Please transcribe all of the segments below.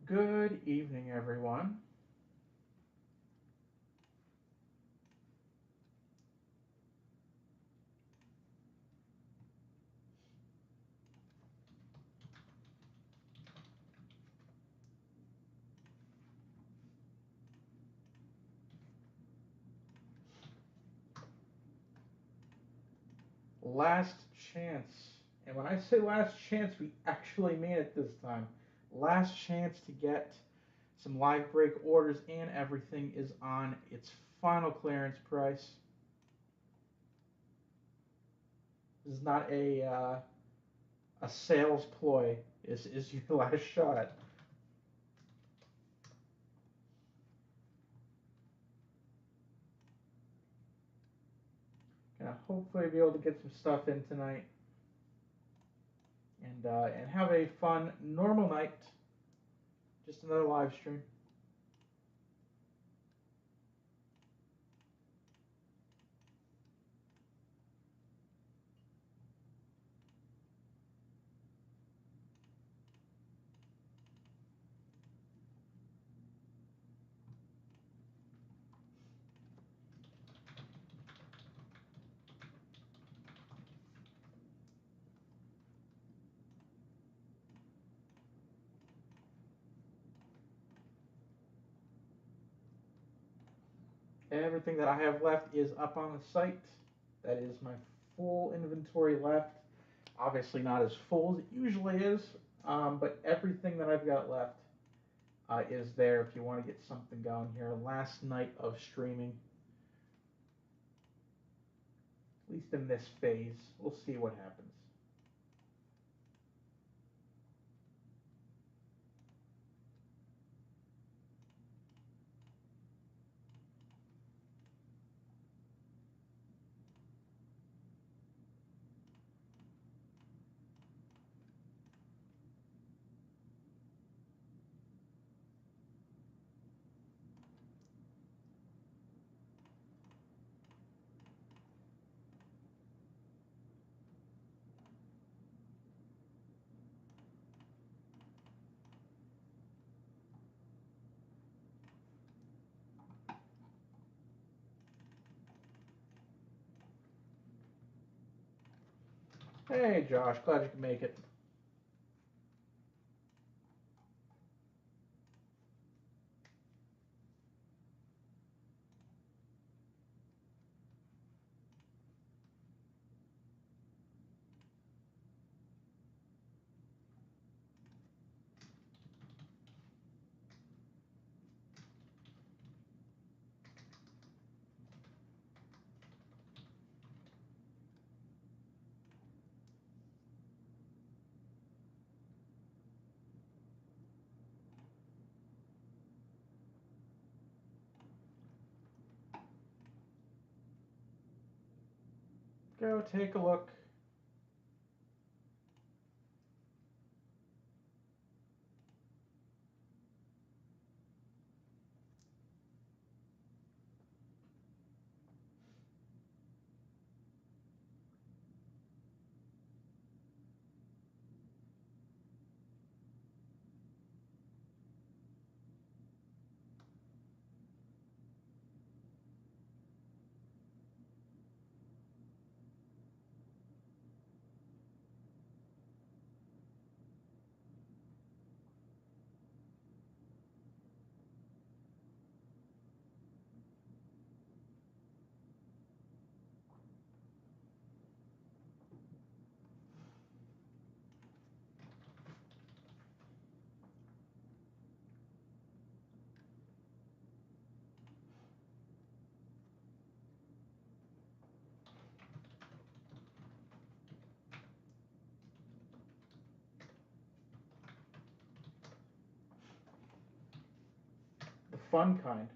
Good evening, everyone. Last chance. And when I say last chance, we actually mean it this time. Last chance to get some live break orders and everything is on its final clearance price. This is not a sales ploy. This is your last shot. Gonna hopefully be able to get some stuff in tonight and have a fun normal night. Just another live stream. Everything that I have left is up on the site. That is my full inventory left. Obviously, not as full as it usually is, but everything that I've got left is there if you want to get something going here. Last night of streaming, at least in this phase. We'll see what happens. Hey, Josh, glad you can make it. Go take a look. The fun kind.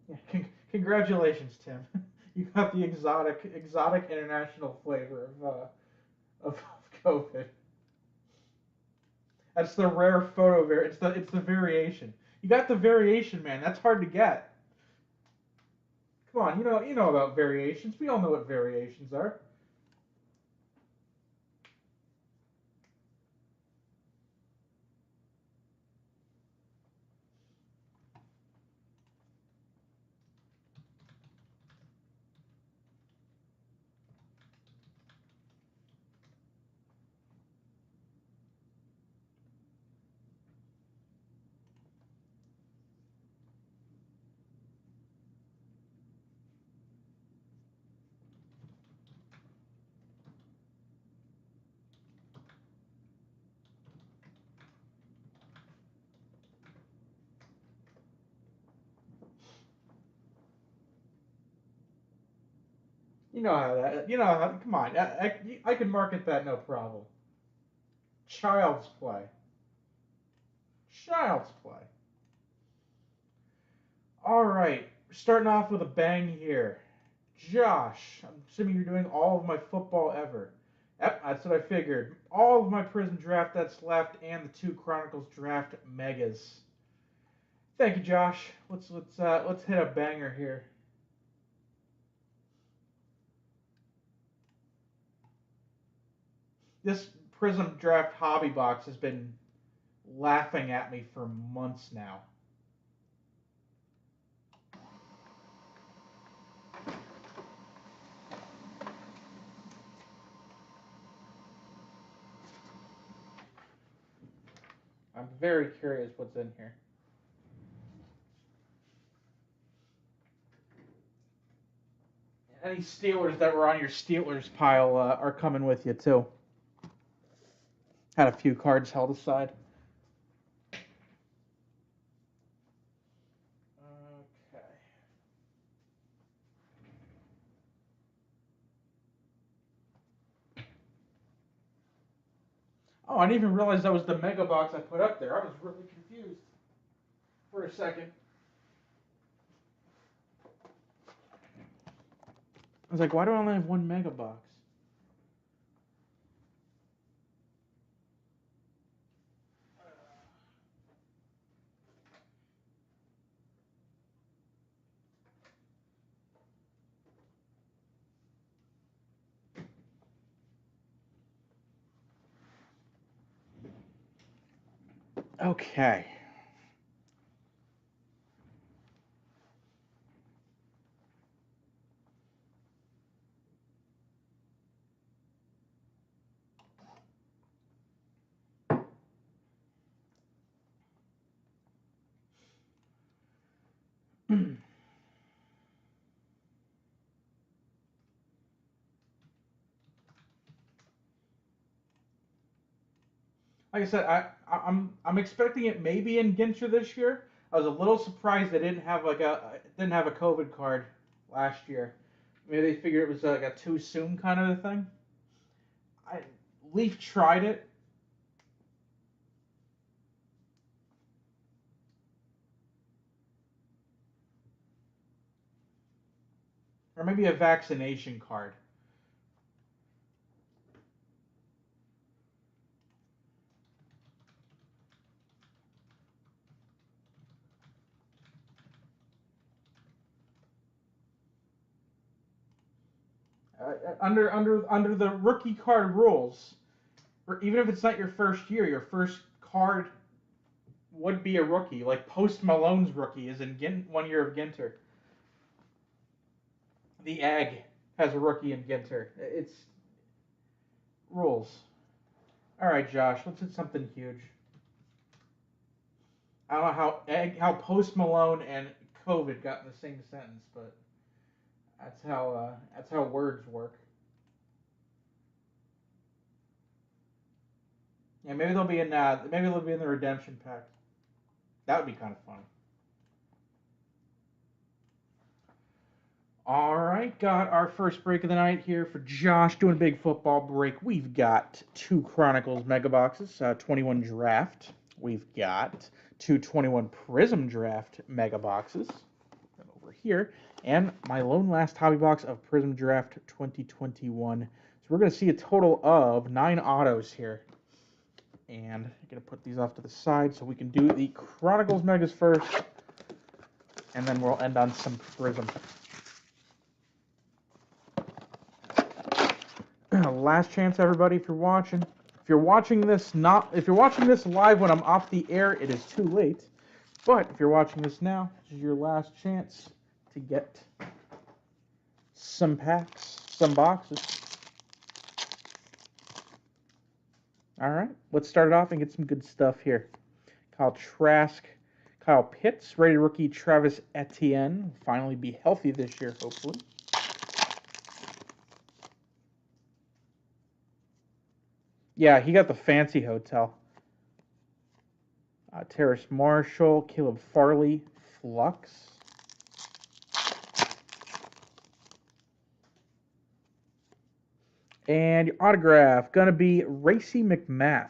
Yeah, congratulations, Tim. You got the exotic international flavor of COVID. That's the rare photo it's the variation. You got the variation, man. That's hard to get. Come on, you know about variations. We all know what variations are. You know how that. You know how. Come on, I can market that no problem. Child's play. Child's play. All right, starting off with a bang here. Josh, I'm assuming you're doing all of my football ever. Yep, that's what I figured. All of my Prism draft that's left, and the 2 Chronicles draft megas. Thank you, Josh. Let's hit a banger here. This Prism draft hobby box has been laughing at me for months now. I'm very curious what's in here. Any Steelers that were on your Steelers pile are coming with you too. Had a few cards held aside. Okay. Oh, I didn't even realize that was the mega box I put up there. I was really confused for a second. I was like, why do I only have one mega box? Okay. Like I said, I'm expecting it maybe in Ginter this year. I was a little surprised they didn't have a COVID card last year. Maybe they figured it was like a too soon kind of a thing. I Leaf tried it. Or maybe a vaccination card. Under the rookie card rules, or even if it's not your first year, your first card would be a rookie. Like Post Malone's rookie is in 1 year of Ginter. The Egg has a rookie in Ginter. It's rules. All right, Josh, let's hit something huge. I don't know how Post Malone and COVID got in the same sentence, but that's how words work. Yeah, maybe they'll be in the redemption pack. That would be kind of funny. All right, got our first break of the night here for Josh doing a big football break. We've got 2 Chronicles mega boxes, 21 draft. We've got 2 21 Prism draft mega boxes. And over here. And my lone last hobby box of Prism Draft 2021. So we're going to see a total of 9 autos here. And I'm going to put these off to the side so we can do the Chronicles Megas first. And then we'll end on some Prism. Last chance, everybody, if you're watching. If you're watching this live when I'm off the air, it is too late. But if you're watching this now, this is your last chance to get some packs, some boxes. All right, let's start it off and get some good stuff here. Kyle Trask, Kyle Pitts, rated rookie Travis Etienne will finally be healthy this year, hopefully. Yeah, he got the fancy hotel. Terrace Marshall, Caleb Farley, Flux. And your autograph, going to be Racey McMath,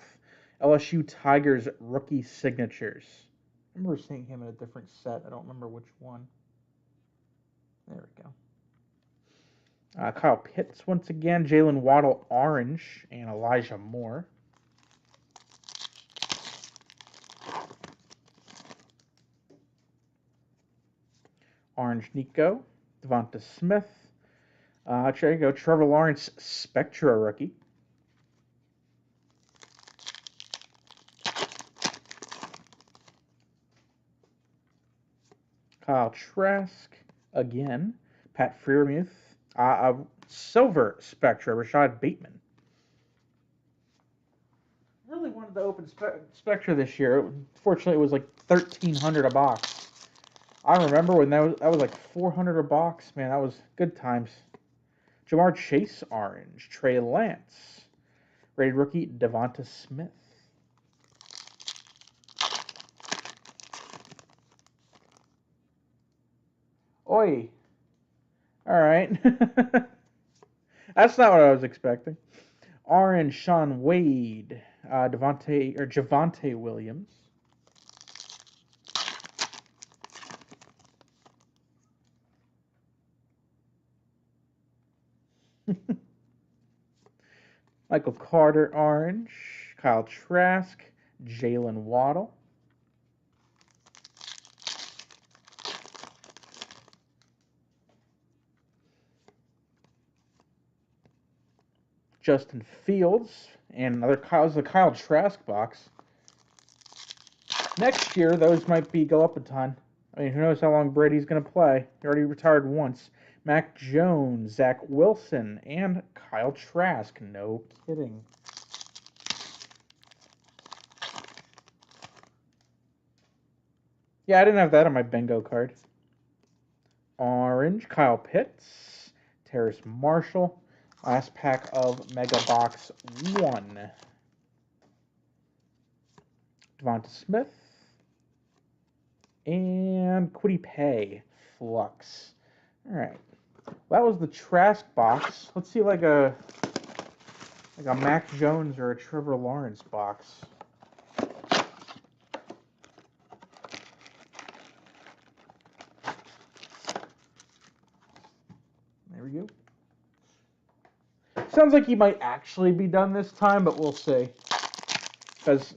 LSU Tigers rookie signatures. I remember seeing him in a different set. I don't remember which one. There we go. Kyle Pitts once again, Jalen Waddle orange, and Elijah Moore. Orange Nico, Devonta Smith. There you go, Trevor Lawrence Spectra rookie. Kyle Trask again. Pat Freiermuth. Silver Spectra, Rashad Bateman. I really wanted to open Spectra this year. Fortunately, it was like $1,300 a box. I remember when that was like $400 a box. Man, that was good times. Jamar Chase orange, Trey Lance, rated rookie Devonta Smith. Oi. All right. That's not what I was expecting. Orange Sean Wade, Javonte Williams. Michael Carter orange, Kyle Trask, Jalen Waddle. Justin Fields, and another the Kyle Trask box. Next year, those might go up a ton. I mean, who knows how long Brady's going to play. He already retired once. Mac Jones, Zach Wilson, and Kyle Trask. No kidding. Yeah, I didn't have that on my bingo card. Orange, Kyle Pitts, Terrace Marshall. Last pack of Mega Box 1. Devonta Smith. And Kwity Paye, Flux. All right. Well, that was the Trask box. Let's see like a Mac Jones or a Trevor Lawrence box. There we go. Sounds like he might actually be done this time, but we'll see. Because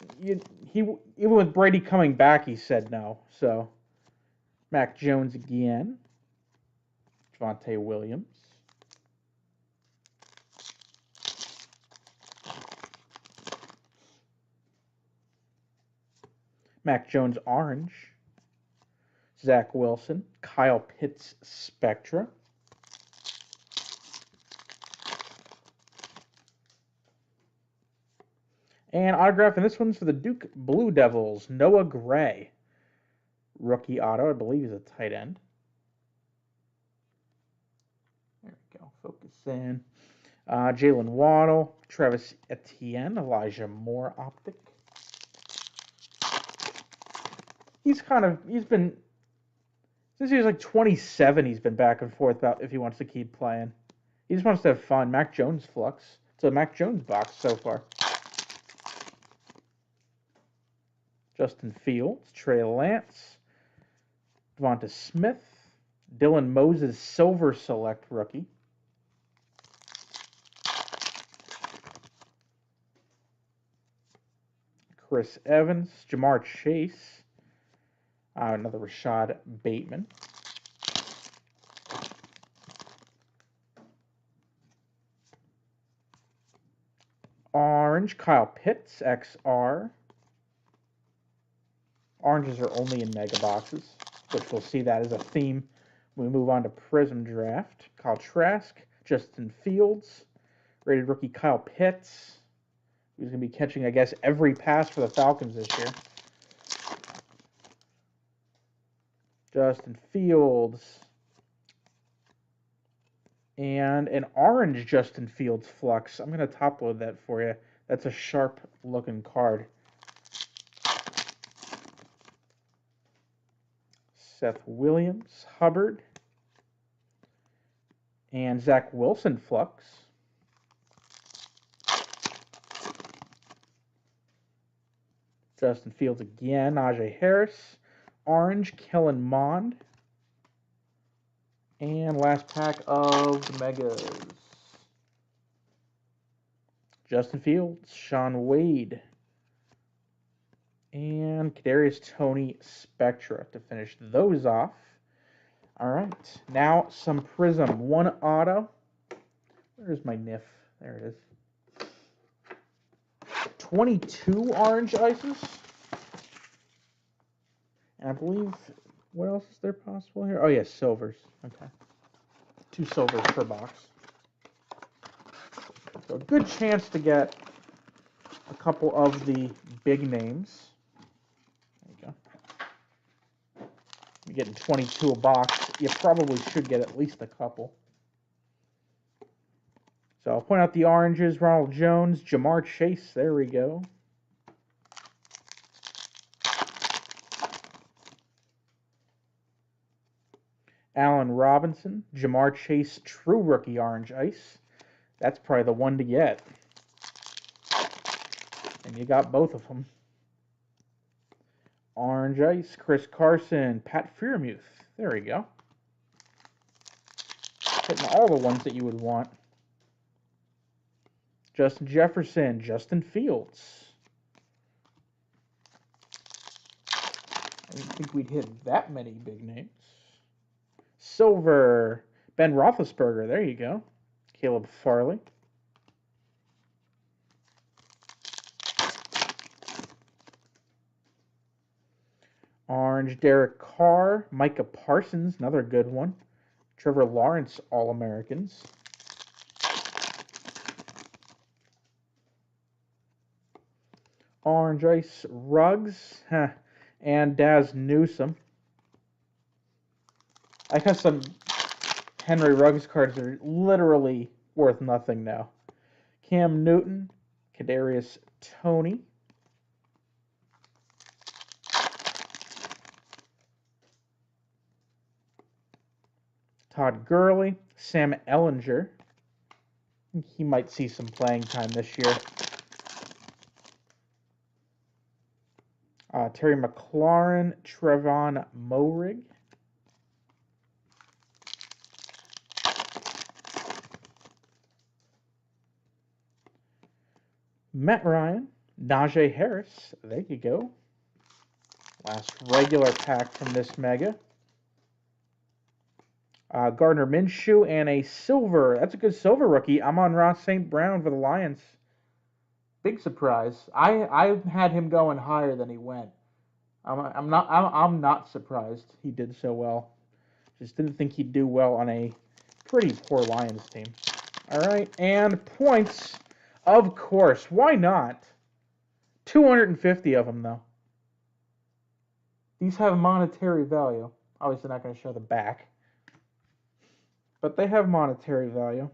even with Brady coming back, he said no. So, Mac Jones again. Javonte Williams. Mac Jones orange. Zach Wilson. Kyle Pitts Spectra. And autograph, and this one's for the Duke Blue Devils, Noah Gray. Rookie auto, I believe he's a tight end. There we go, focus in. Jalen Waddle, Travis Etienne, Elijah Moore optic. He's been, since he was like 27, he's been back and forth about if he wants to keep playing. He just wants to have fun. Mac Jones Flux. It's a Mac Jones box so far. Justin Fields, Trey Lance, Devonta Smith, Dylan Moses, Silver Select rookie. Chris Evans, Jamar Chase, another Rashad Bateman. Orange, Kyle Pitts, XR. Oranges are only in mega boxes, which we'll see that as a theme when we move on to Prism Draft. Kyle Trask, Justin Fields, rated rookie Kyle Pitts. He's going to be catching, I guess, every pass for the Falcons this year. Justin Fields. And an orange Justin Fields Flux. I'm going to top load that for you. That's a sharp looking card. Seth Williams, Hubbard. And Zach Wilson Flux. Justin Fields again. Najee Harris. Orange, Kellen Mond. And last pack of the Megas. Justin Fields, Sean Wade. And Kadarius Toney Spectra to finish those off. All right, now some Prism. One auto. Where's my NIF? There it is. 22 orange ices. And I believe, what else is there possible here? Oh, yes, silvers. Okay. 2 silvers per box. So a good chance to get a couple of the big names. There you go. You're getting 22 a box. You probably should get at least a couple. So I'll point out the oranges. Ronald Jones, Jamar Chase. There we go. Allen Robinson, Jamar Chase, true rookie orange ice. That's probably the one to get. And you got both of them. Orange ice, Chris Carson, Pat Freiermuth. There we go. Hitting all the ones that you would want. Justin Jefferson, Justin Fields. I didn't think we'd hit that many big names. Silver, Ben Roethlisberger. There you go. Caleb Farley. Orange, Derek Carr. Micah Parsons, another good one. Trevor Lawrence, All-Americans. Orange Ice, Ruggs. And Daz Newsome. I got some Henry Ruggs cards that are literally worth nothing now. Cam Newton, Kadarius Toney. Todd Gurley, Sam Ehlinger. I think he might see some playing time this year. Terry McLaurin, Trevon Moehrig. Matt Ryan, Najee Harris. There you go. Last regular pack from this mega. Gardner Minshew and a silver. That's a good silver rookie. Amon-Ra St. Brown for the Lions. Big surprise. I had him going higher than he went. I'm not surprised he did so well. Just didn't think he'd do well on a pretty poor Lions team. All right, and points, of course. Why not? 250 of them though. These have monetary value. Obviously, not going to show the back, but they have monetary value.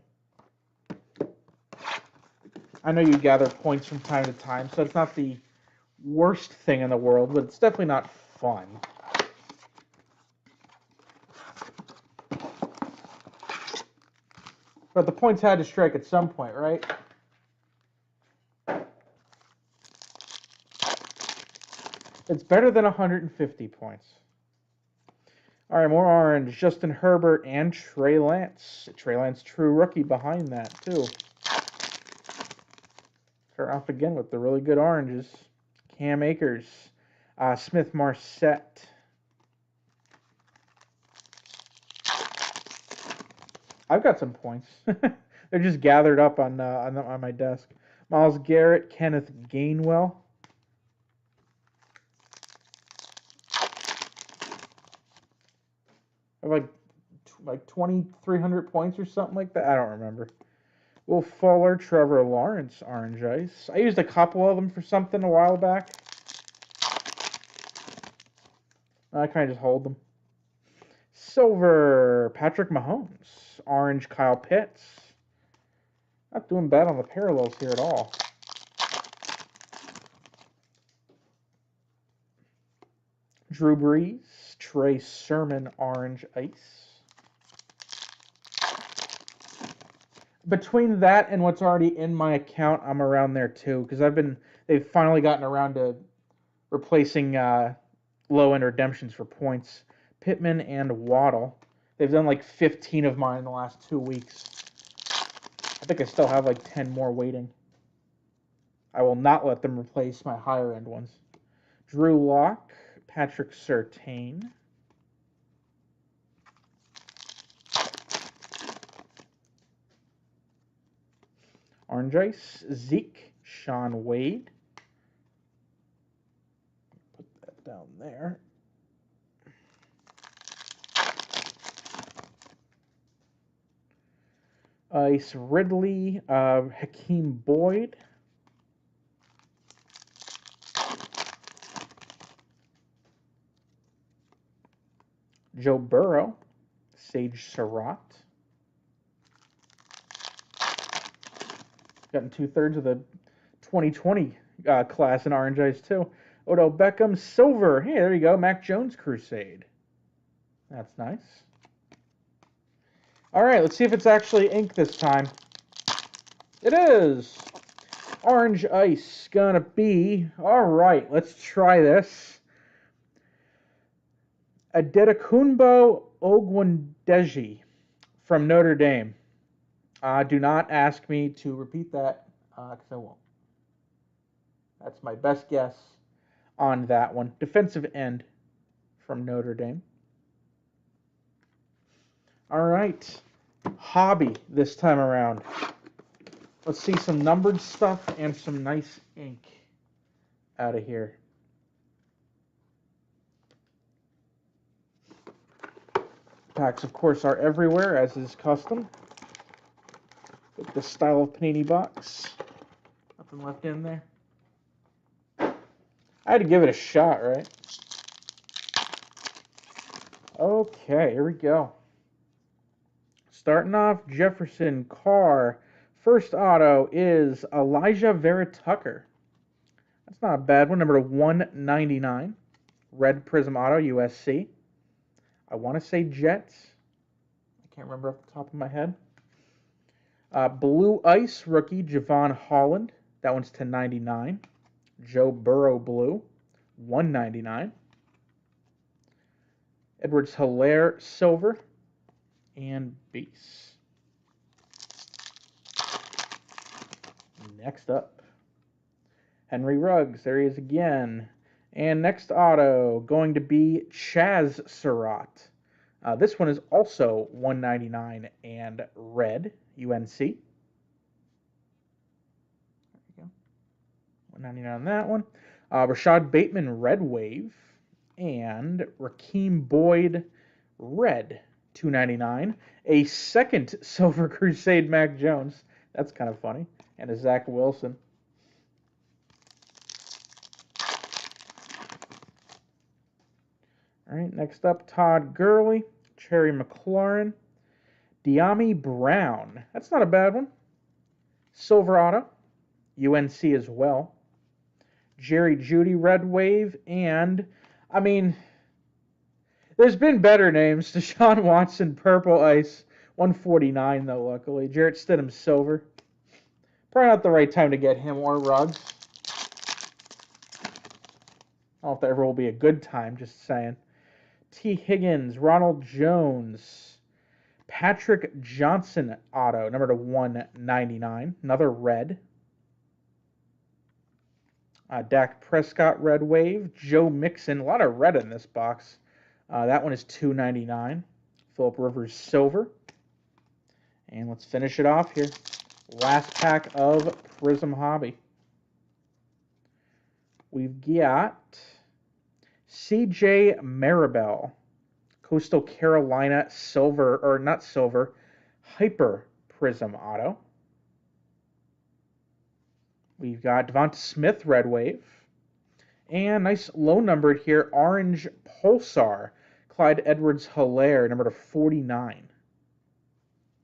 I know you gather points from time to time, so it's not the worst thing in the world, but it's definitely not fun. But the points had to strike at some point, right? It's better than 150 points. All right, more orange. Justin Herbert and Trey Lance. Trey Lance, true rookie behind that, too. Start off again with the really good oranges. Cam Akers. Smith Marset. I've got some points. They're just gathered up on my desk. Myles Garrett, Kenneth Gainwell. I have like 2,300 points or something like that. I don't remember. Will Fuller, Trevor Lawrence, Orange Ice. I used a couple of them for something a while back. I kind of just hold them. Silver, Patrick Mahomes. Orange, Kyle Pitts. Not doing bad on the parallels here at all. Drew Brees, Trey Sermon, Orange Ice. Between that and what's already in my account, I'm around there too, because they've finally gotten around to replacing low-end redemptions for points. Pittman and Waddle. They've done like 15 of mine in the last 2 weeks. I think I still have like 10 more waiting. I will not let them replace my higher-end ones. Drew Lock, Patrick Surtain. Orange Ice, Zeke, Sean Wade. Put that down there. Ice Ridley, Hakeem Boyd. Joe Burrow, Sage Surratt. Gotten 2/3 of the 2020 class in Orange Ice too. Odell Beckham, Silver. Hey, there you go. Mac Jones Crusade. That's nice. All right, let's see if it's actually ink this time. It is. Orange Ice gonna be. All right, let's try this. Adetokunbo Ogwundeji from Notre Dame. Do not ask me to repeat that, because I won't. That's my best guess on that one. Defensive end from Notre Dame. All right. Hobby this time around. Let's see some numbered stuff and some nice ink out of here. Packs, of course, are everywhere, as is custom. With the style of Panini box. Nothing left in there. I had to give it a shot, right? Okay, here we go. Starting off, Jefferson Carr. First auto is Elijah Vera Tucker. That's not a bad one. Number 199. Red Prism Auto, USC. I want to say Jets. I can't remember off the top of my head. Blue Ice rookie, Javon Holland. That one's to 99. Joe Burrow Blue, 199. Edwards-Helaire Silver. And base. Next up, Henry Ruggs. There he is again. And next auto going to be Chaz Surratt. This one is also 199 and red, UNC. There you go. 199 on that one. Rashad Bateman Red Wave. And Rakeem Boyd Red, 299. A second Silver Crusade Mac Jones. That's kind of funny. And a Zach Wilson. All right, next up, Todd Gurley, Cherry McLaurin, De'Ami Brown. That's not a bad one. Silver Auto, UNC as well. Jerry Jeudy Red Wave, and, I mean, there's been better names. Deshaun Watson Purple Ice, 149 though, luckily. Jarrett Stidham Silver. Probably not the right time to get him or Ruggs. I don't know if that ever will be a good time, just saying. T. Higgins, Ronald Jones, Patrick Johnson auto, number to 199, another red. Dak Prescott red wave, Joe Mixon, a lot of red in this box. That one is $2.99. Philip Rivers silver. And let's finish it off here. Last pack of Prism Hobby. We've got CJ Maribel, Coastal Carolina silver, or not silver, Hyper Prism auto. We've got Devonta Smith red wave. And nice low numbered here, orange Pulsar, Clyde Edwards-Helaire, number to 49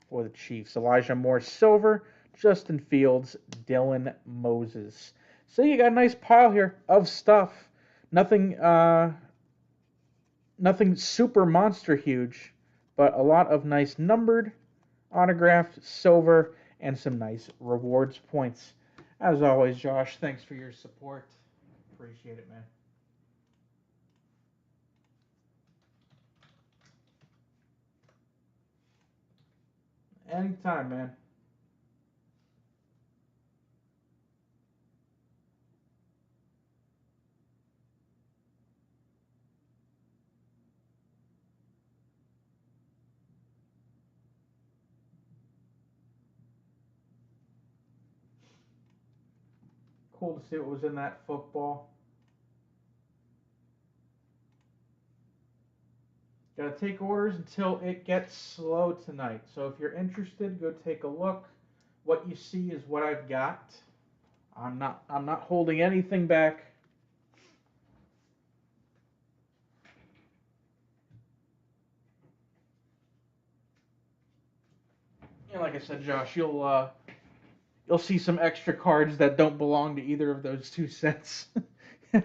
for the Chiefs. Elijah Moore silver, Justin Fields, Dylan Moses. So you got a nice pile here of stuff. Nothing super monster huge, but a lot of nice numbered, autographed, silver, and some nice rewards points. As always, Josh, thanks for your support. Appreciate it, man. Anytime, man. Cool to see what was in that football. Gotta take orders until it gets slow tonight. So if you're interested, go take a look. What you see is what I've got. I'm not holding anything back. And like I said, Josh, you'll see some extra cards that don't belong to either of those two sets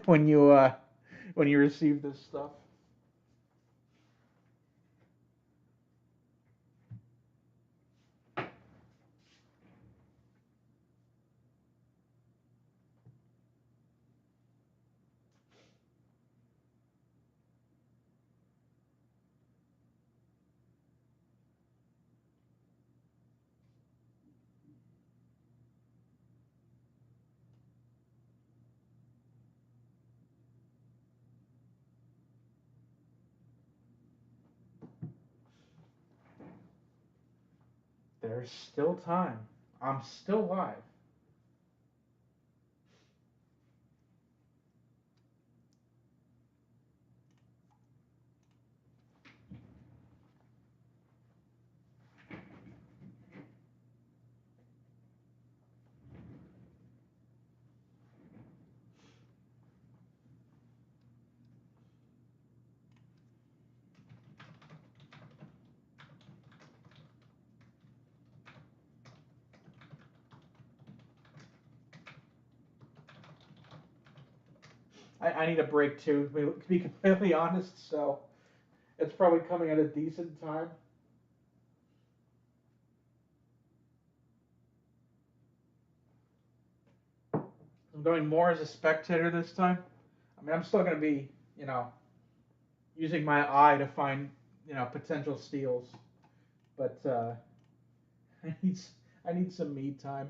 when you receive this stuff. There's still time. I'm still live. I need a break too, to be completely honest. So it's probably coming at a decent time. I'm going more as a spectator this time. I mean, I'm still going to be, using my eye to find, potential steals, but I need I need some me time.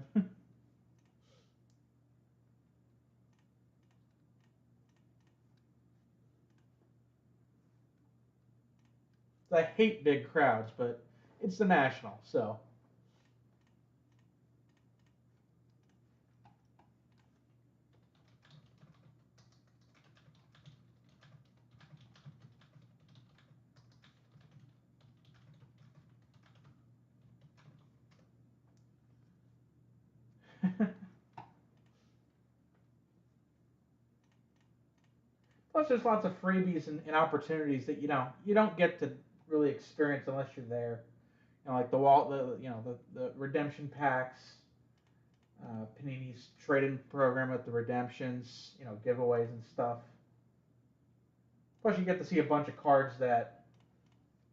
I hate big crowds, but it's the National, so. Plus, there's lots of freebies and opportunities that you don't get to really experience unless you're there. Like the redemption packs, Panini's trade-in program with the redemptions, giveaways and stuff. Plus, you get to see a bunch of cards that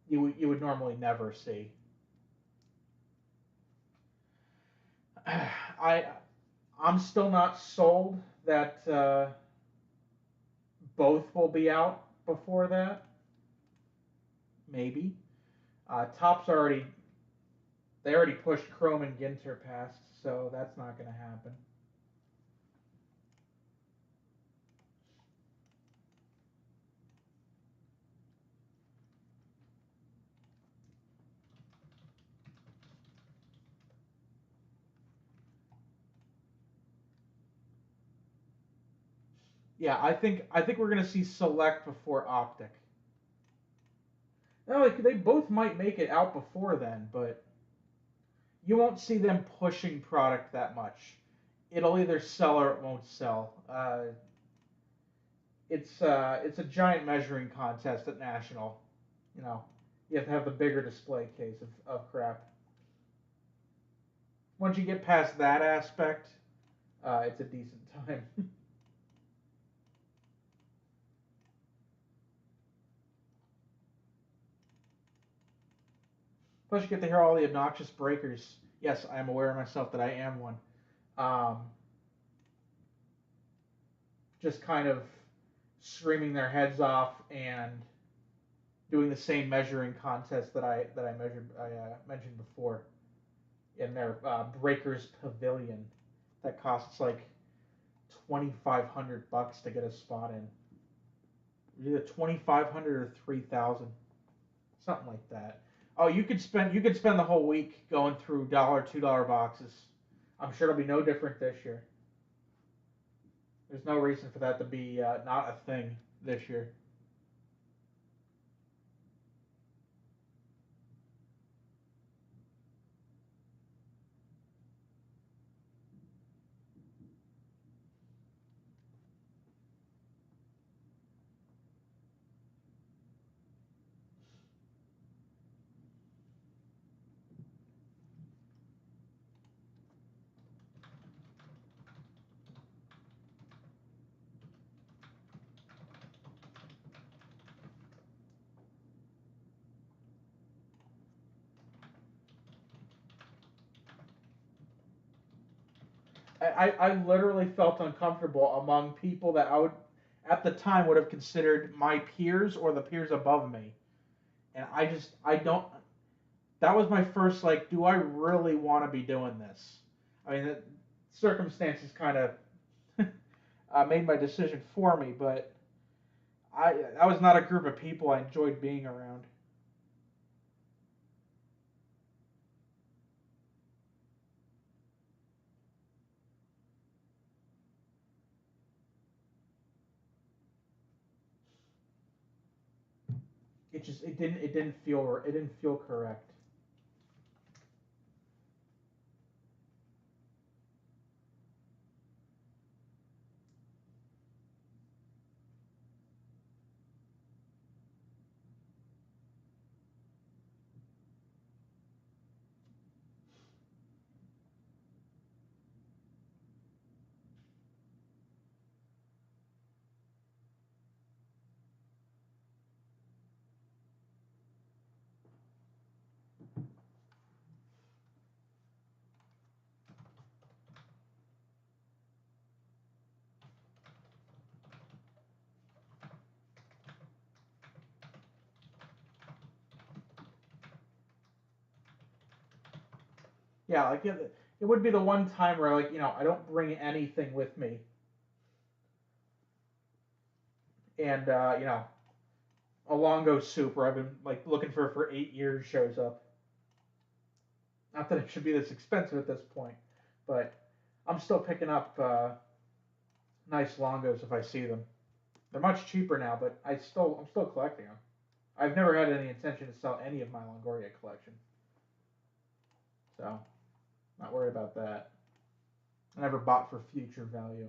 you would normally never see. I I'm still not sold that both will be out before that. maybe. Topps already they already pushed Chrome and Ginter past, so that's not going to happen. Yeah, I think we're going to see Select before Optic. No, like, they both might make it out before then, but you won't see them pushing product that much. It'll either sell or it won't sell. It's a giant measuring contest at National. You know, you have to have the bigger display case of crap. Once you get past that aspect, it's a decent time. Plus, you get to hear all the obnoxious breakers. Yes, I am aware of myself that I am one. Um, just kind of screaming their heads off and doing the same measuring contest that I mentioned before in their Breakers Pavilion that costs like $2,500 to get a spot in. Either 2,500 or 3,000, something like that. Oh, you could spend the whole week going through $1, $2 boxes. I'm sure it'll be no different this year. There's no reason for that to be not a thing this year. I literally felt uncomfortable among people that I would at the time would have considered my peers or the peers above me, and I don't. That was my first like, do I really want to be doing this? I mean, the circumstances kind of made my decision for me, but I was not a group of people I enjoyed being around. It didn't feel correct. Yeah, like it would be the one time where like I don't bring anything with me, and a Longo Super I've been like looking for 8 years shows up. Not that it should be this expensive at this point, but I'm still picking up nice Longos if I see them. They're much cheaper now, but I'm still collecting them. I've never had any intention to sell any of my Longoria collection, so not worried about that. I never bought for future value.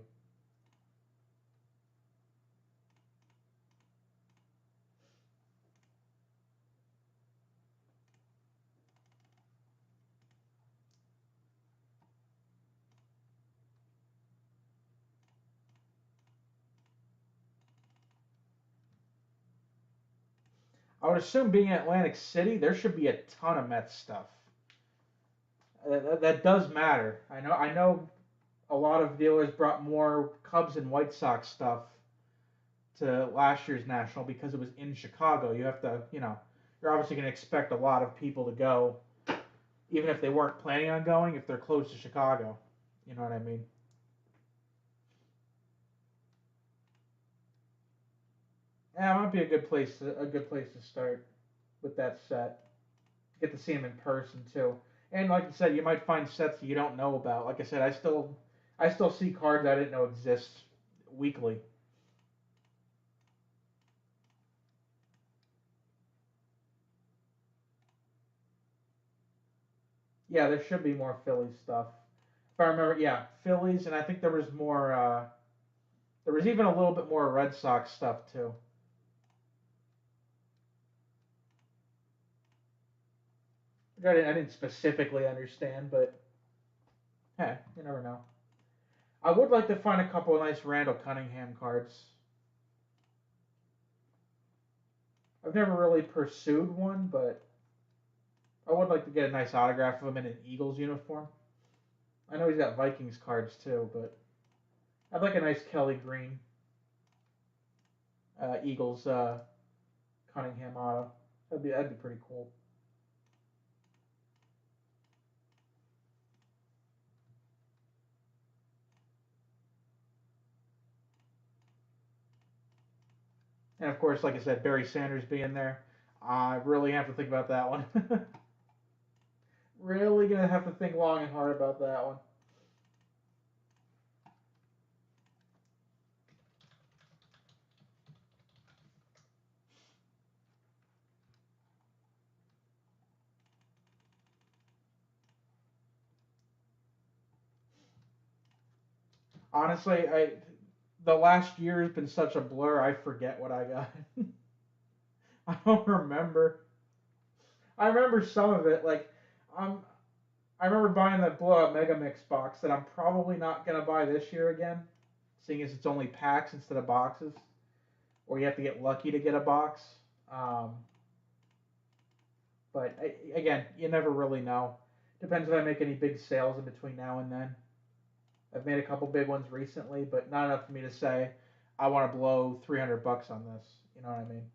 I would assume being in Atlantic City, there should be a ton of Mets stuff. That does matter. I know a lot of dealers brought more Cubs and White Sox stuff to last year's National because it was in Chicago. You have to, you're obviously going to expect a lot of people to go, even if they weren't planning on going, if they're close to Chicago. You know what I mean? Yeah, it might be a good place to start with that set. Get to see them in person too. And like you said, you might find sets that you don't know about. Like I said, I still see cards I didn't know exist weekly. Yeah, there should be more Phillies stuff. If I remember, yeah, Phillies, and I think there was more. There was even a little bit more Red Sox stuff too. I didn't specifically understand, but hey, you never know. I would like to find a couple of nice Randall Cunningham cards. I've never really pursued one, but I would like to get a nice autograph of him in an Eagles uniform. I know he's got Vikings cards too, but I'd like a nice Kelly Green Eagles Cunningham auto. That'd be pretty cool. And of course, like I said, Barry Sanders being there, I really have to think about that one. Really gonna have to think long and hard about that one. Honestly, the last year has been such a blur. I forget what I got. I don't remember. I remember some of it. Um, I remember buying that blow up Mega Mix box that I'm probably not gonna buy this year again, seeing as it's only packs instead of boxes, or you have to get lucky to get a box. Um, but again, you never really know. Depends if I make any big sales in between now and then. I've made a couple big ones recently, but not enough for me to say I want to blow 300 bucks on this. You know what I mean?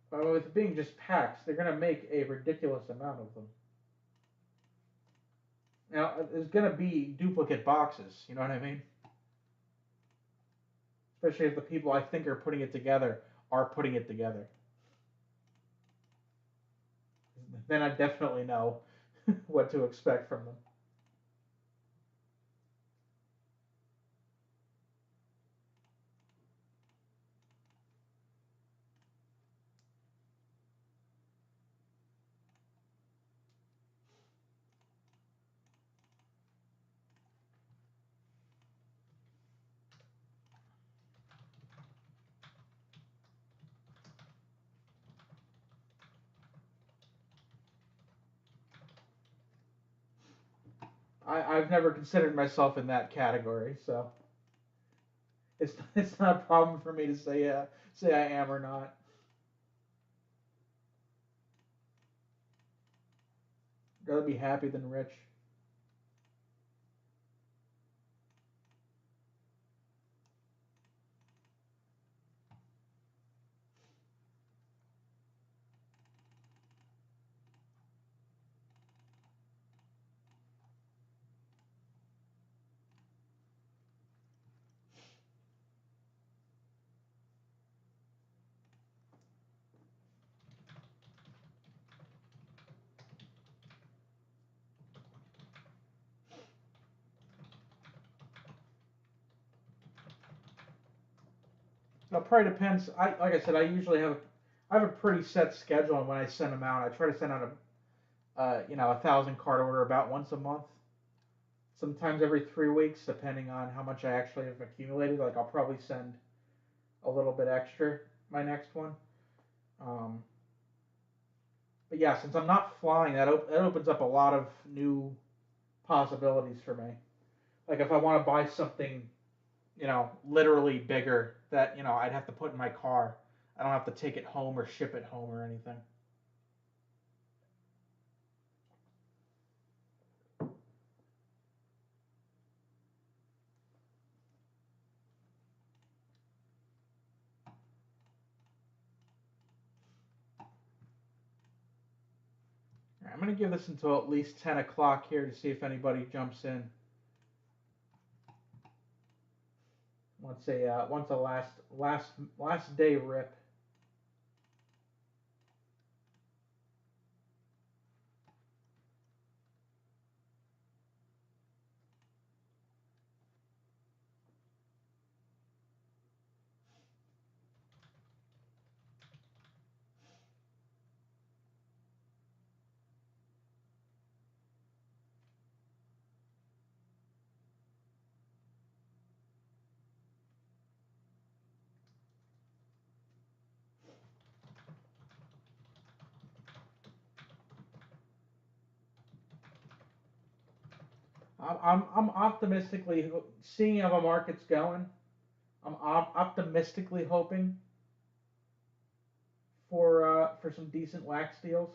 But with it being just packs, they're gonna make a ridiculous amount of them. Now, there's gonna be duplicate boxes. You know what I mean? Especially if the people I think are putting it together are putting it together. Then I definitely know what to expect from them. I've never considered myself in that category, so it's not a problem for me to say I am or not. I'd rather be happy than rich. It probably depends. I like I said, I have a pretty set schedule on when I send them out. I try to send out a 1,000 card order about once a month. Sometimes every 3 weeks, depending on how much I actually have accumulated. Like I'll probably send a little bit extra my next one. Um, but yeah, since I'm not flying, that opens up a lot of new possibilities for me. Like if I want to buy something literally bigger that I'd have to put in my car. I don't have to take it home or ship it home or anything. All right, I'm gonna give this until at least 10 o'clock here to see if anybody jumps in. Once a last day rip. I'm optimistically seeing how the market's going. I'm optimistically hoping for some decent wax deals.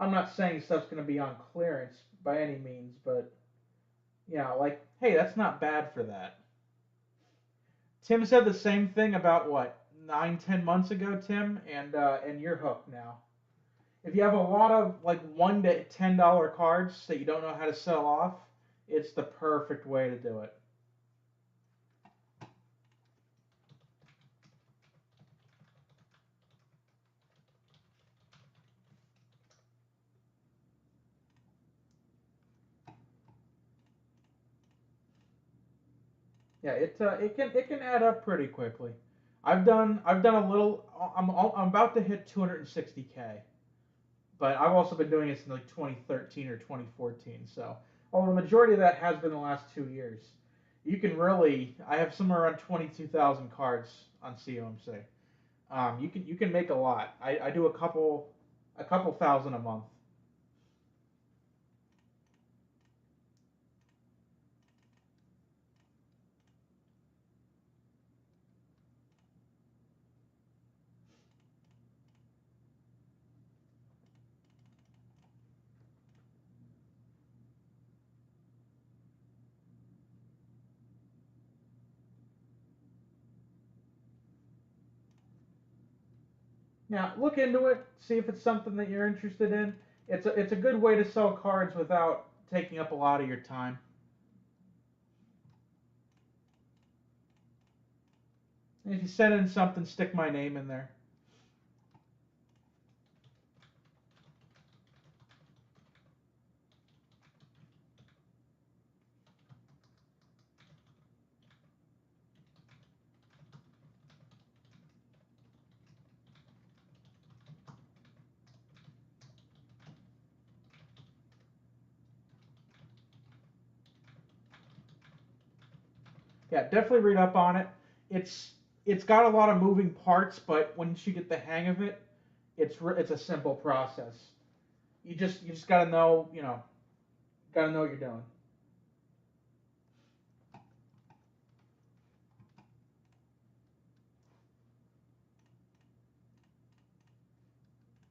I'm not saying stuff's going to be on clearance by any means, but like, hey, that's not bad for that. Tim said the same thing about what 9, 10 months ago, Tim, and you're hooked now. If you have a lot of like $1 to $10 cards that you don't know how to sell off, it's the perfect way to do it. Yeah, it can add up pretty quickly. I've done a little. I'm about to hit 260K, but I've also been doing it since like 2013 or 2014. So, although the majority of that has been the last 2 years, you can really. I have somewhere around 22,000 cards on COMC. You can make a lot. I do a couple thousand a month. Now look into it. See if it's something that you're interested in. It's a good way to sell cards without taking up a lot of your time. And if you send in something, stick my name in there. Yeah, definitely read up on it. It's it's got a lot of moving parts, but once you get the hang of it, it's a simple process. You just gotta know what you're doing.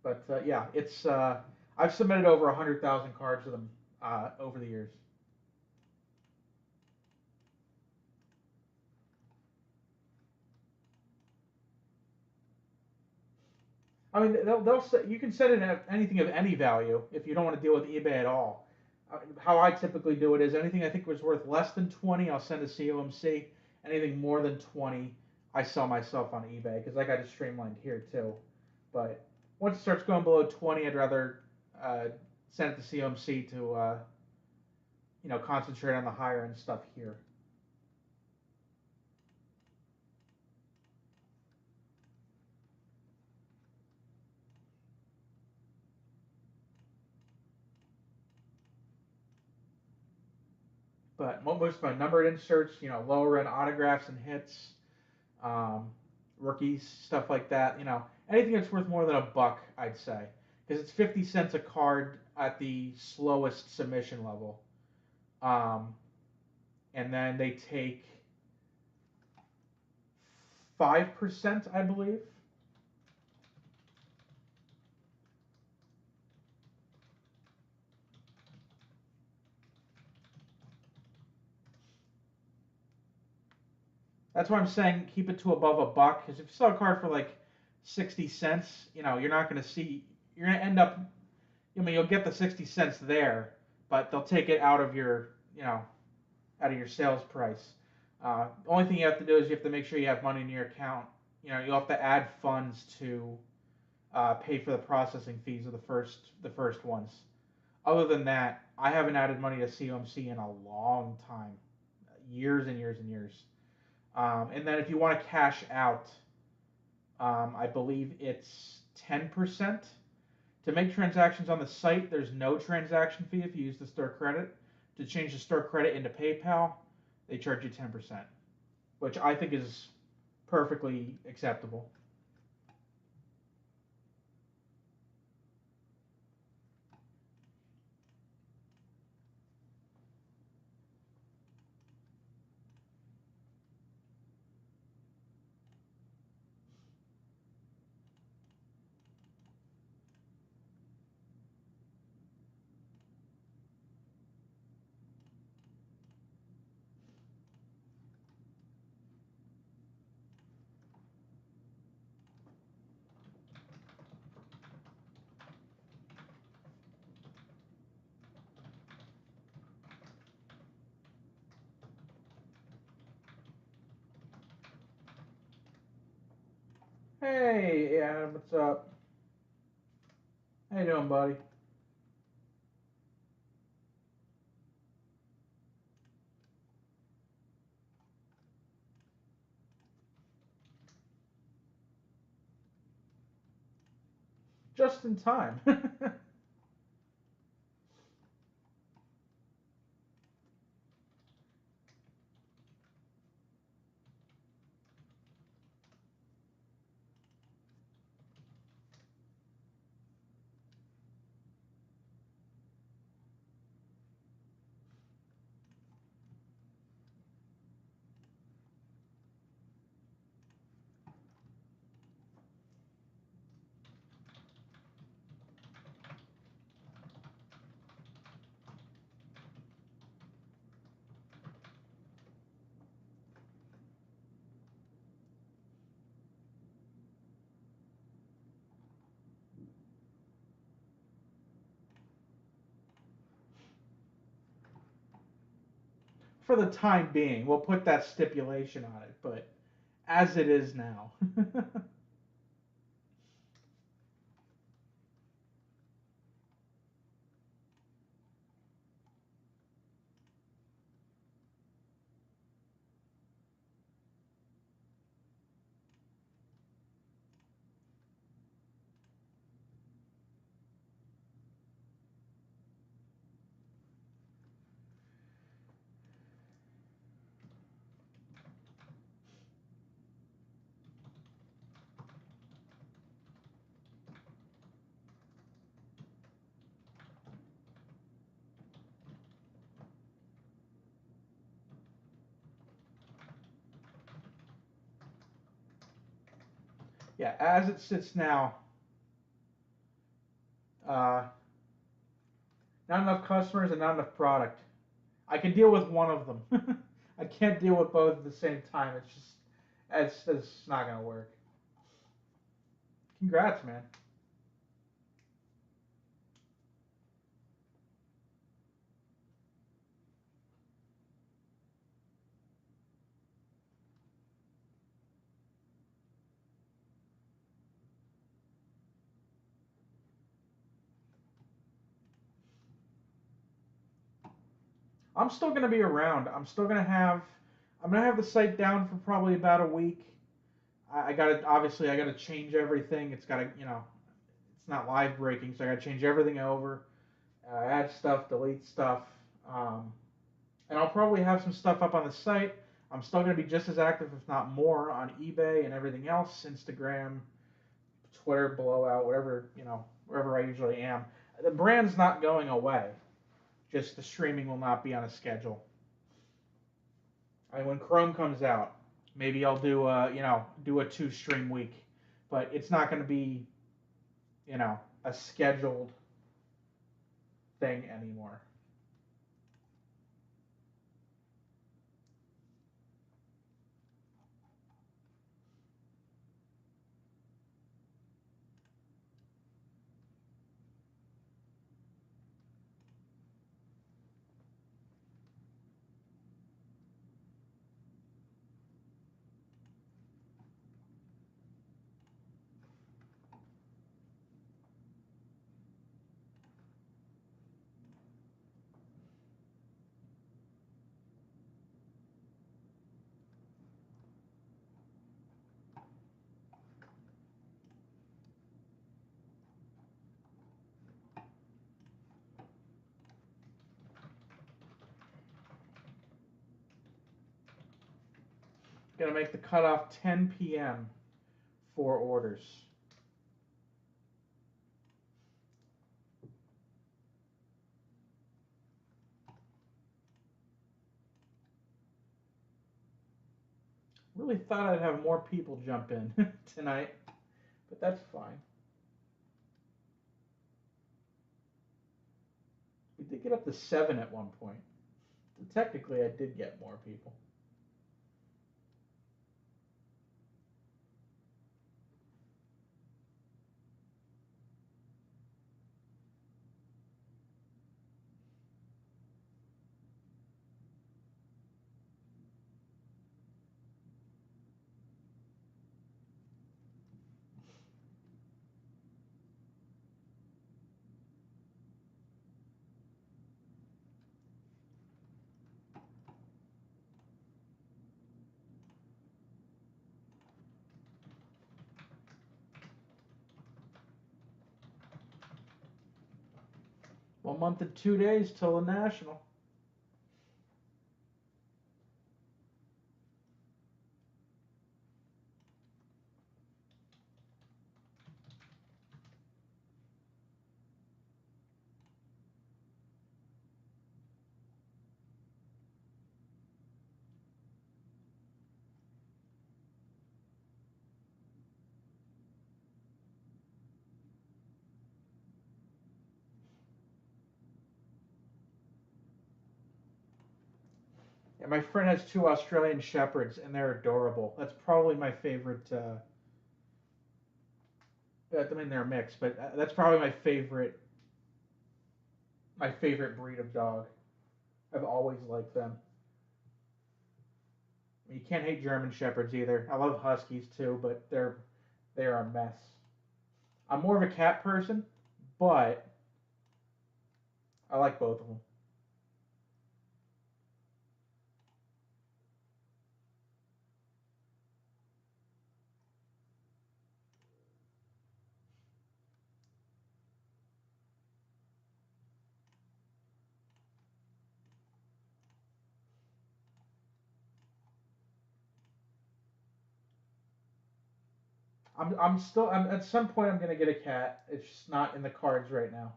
But yeah, it's I've submitted over 100,000 cards to them over the years. I mean, they'll say, you can set it at anything of any value if you don't want to deal with eBay at all. How I typically do it is anything I think was worth less than 20, I'll send to COMC. Anything more than 20, I sell myself on eBay because I got it streamlined here too. But once it starts going below 20, I'd rather uh, send it to COMC to concentrate on the higher end stuff here. But most of my numbered inserts, lower end autographs and hits, um, rookies, stuff like that. Anything that's worth more than a buck, I'd say, because it's 50 cents a card at the slowest submission level. Um, and then they take 5%, I believe. That's why I'm saying keep it to above $1, because if you sell a card for like 60 cents, you're not going to see, you're going to end up, you'll get the 60 cents there, but they'll take it out of your, out of your sales price. The only thing you have to do is you have to make sure you have money in your account. You'll have to add funds to pay for the processing fees of the first ones. Other than that, I haven't added money to COMC in a long time, years and years and years. And then if you want to cash out, I believe it's 10%. To make transactions on the site, there's no transaction fee if you use the store credit. To change the store credit into PayPal, they charge you 10%, which I think is perfectly acceptable. Hey, Adam, what's up? How you doing, buddy? Just in time. For the time being, we'll put that stipulation on it, but as it is now. Yeah, as it sits now, uh, not enough customers and not enough product. I can deal with one of them. I can't deal with both at the same time. It's not gonna work. Congrats, man. I'm still gonna be around. I'm gonna have the site down for probably about a week. I gotta obviously I gotta change everything. It's gotta it's not live breaking, so I gotta change everything over, add stuff, delete stuff, um, and I'll probably have some stuff up on the site. I'm still gonna be just as active, if not more, on eBay and everything else, Instagram, Twitter, Blowout, whatever wherever I usually am. The brand's not going away. Just the streaming will not be on a schedule. When Chrome comes out, Maybe I'll do do a 2 stream week, but it's not going to be a scheduled thing anymore. Gonna make the cutoff 10 p.m. for orders. Really thought I'd have more people jump in tonight, but that's fine. We did get up to 7 at one point. So technically, I did get more people. One month and 2 days till the national. Yeah, my friend has 2 Australian Shepherds, and they're adorable. That's probably my favorite. I mean, they're mixed, but that's probably my favorite breed of dog. I've always liked them. I mean, you can't hate German Shepherds either. I love Huskies too, but they're a mess. I'm more of a cat person, but I like both of them. I'm at some point I'm gonna get a cat. It's just not in the cards right now,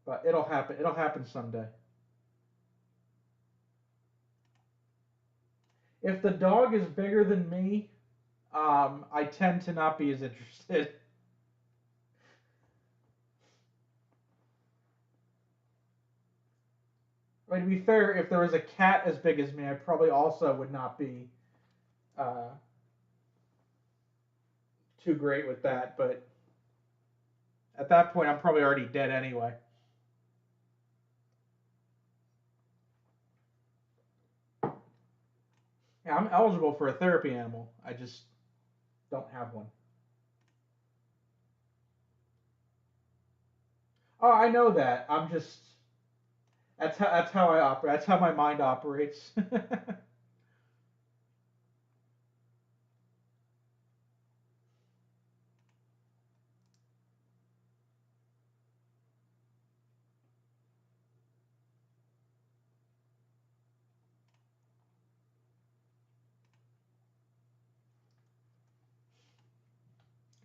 but it'll happen. It'll happen someday. If the dog is bigger than me, I tend to not be as interested. I mean, to be fair, if there was a cat as big as me, I probably also would not be uh, too great with that. But at that point, I'm probably already dead anyway. Yeah, I'm eligible for a therapy animal. I just don't have one. Oh, I know that. I'm just that's how I operate. That's how my mind operates.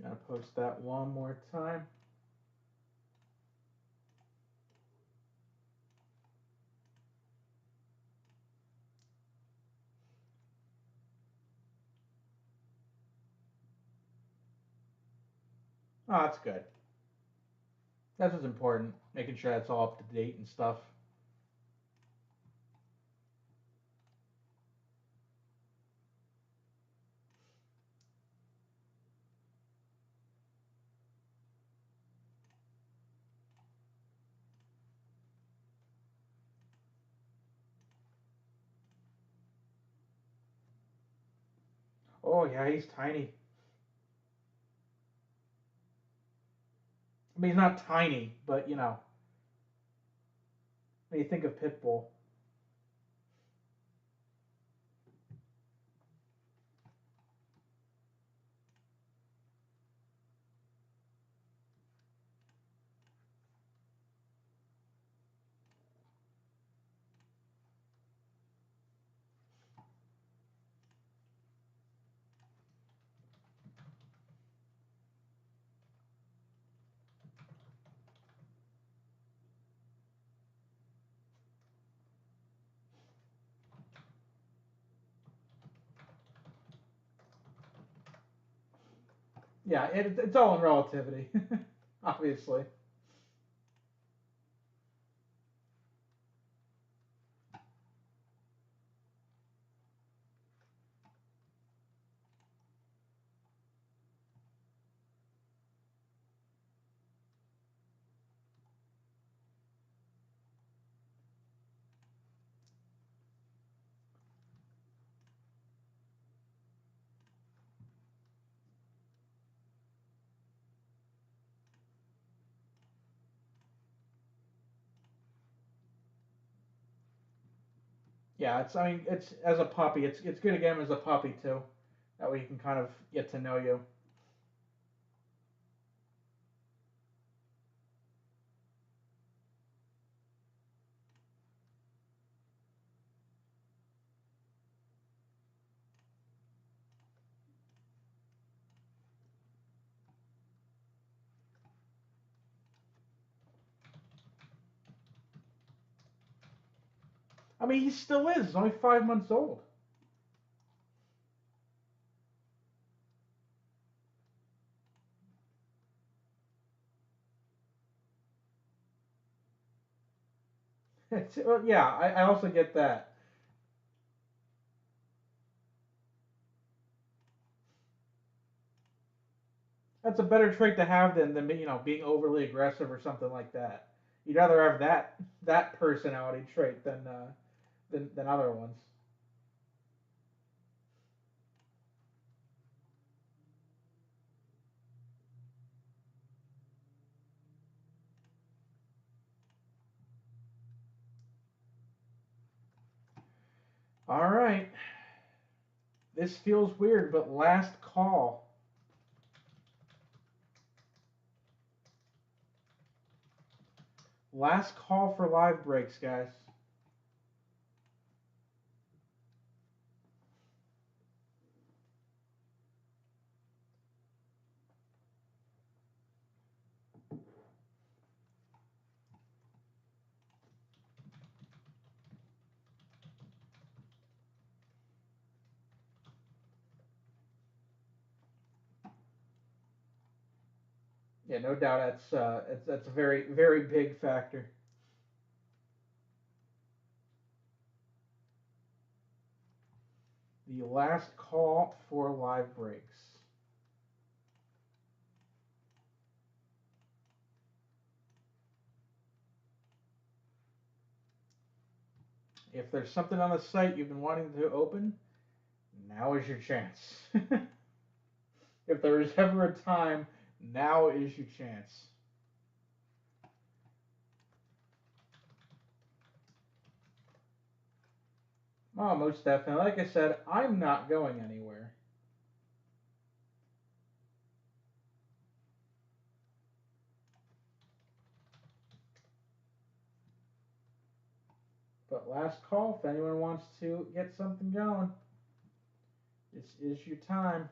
Gotta post that one more time. Oh, that's good. That's what's important. Making sure that's all up to date and stuff. Oh yeah, he's tiny. I mean, he's not tiny, but you know, when you think of Pitbull. Yeah, it's all in relativity, obviously. Yeah, it's. I mean, it's as a puppy. It's good to get him as a puppy too. That way he can kind of get to know you. I mean, he still is. He's only 5 months old. Well, yeah, I also get that. That's a better trait to have than being overly aggressive or something like that. You'd rather have that personality trait than other ones. All right, this feels weird, but last call. Last call for live breaks, guys. Yeah, no doubt that's a very very big factor. The last call for live breaks. If there's something on the site you've been wanting to open, now is your chance. If there is ever a time, now is your chance. Oh, most definitely. Like I said, I'm not going anywhere. But last call, if anyone wants to get something going, this is your time.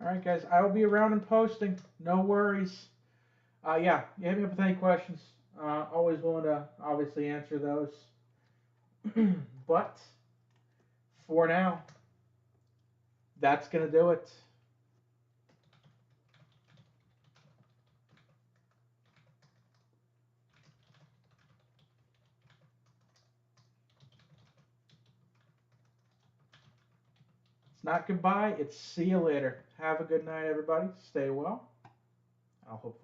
All right, guys. I will be around and posting. No worries. Yeah, you hit me up with any questions. Always willing to obviously answer those. But for now, that's gonna do it. It's not goodbye. It's see you later. Have a good night, everybody. Stay well. I'll hopefully.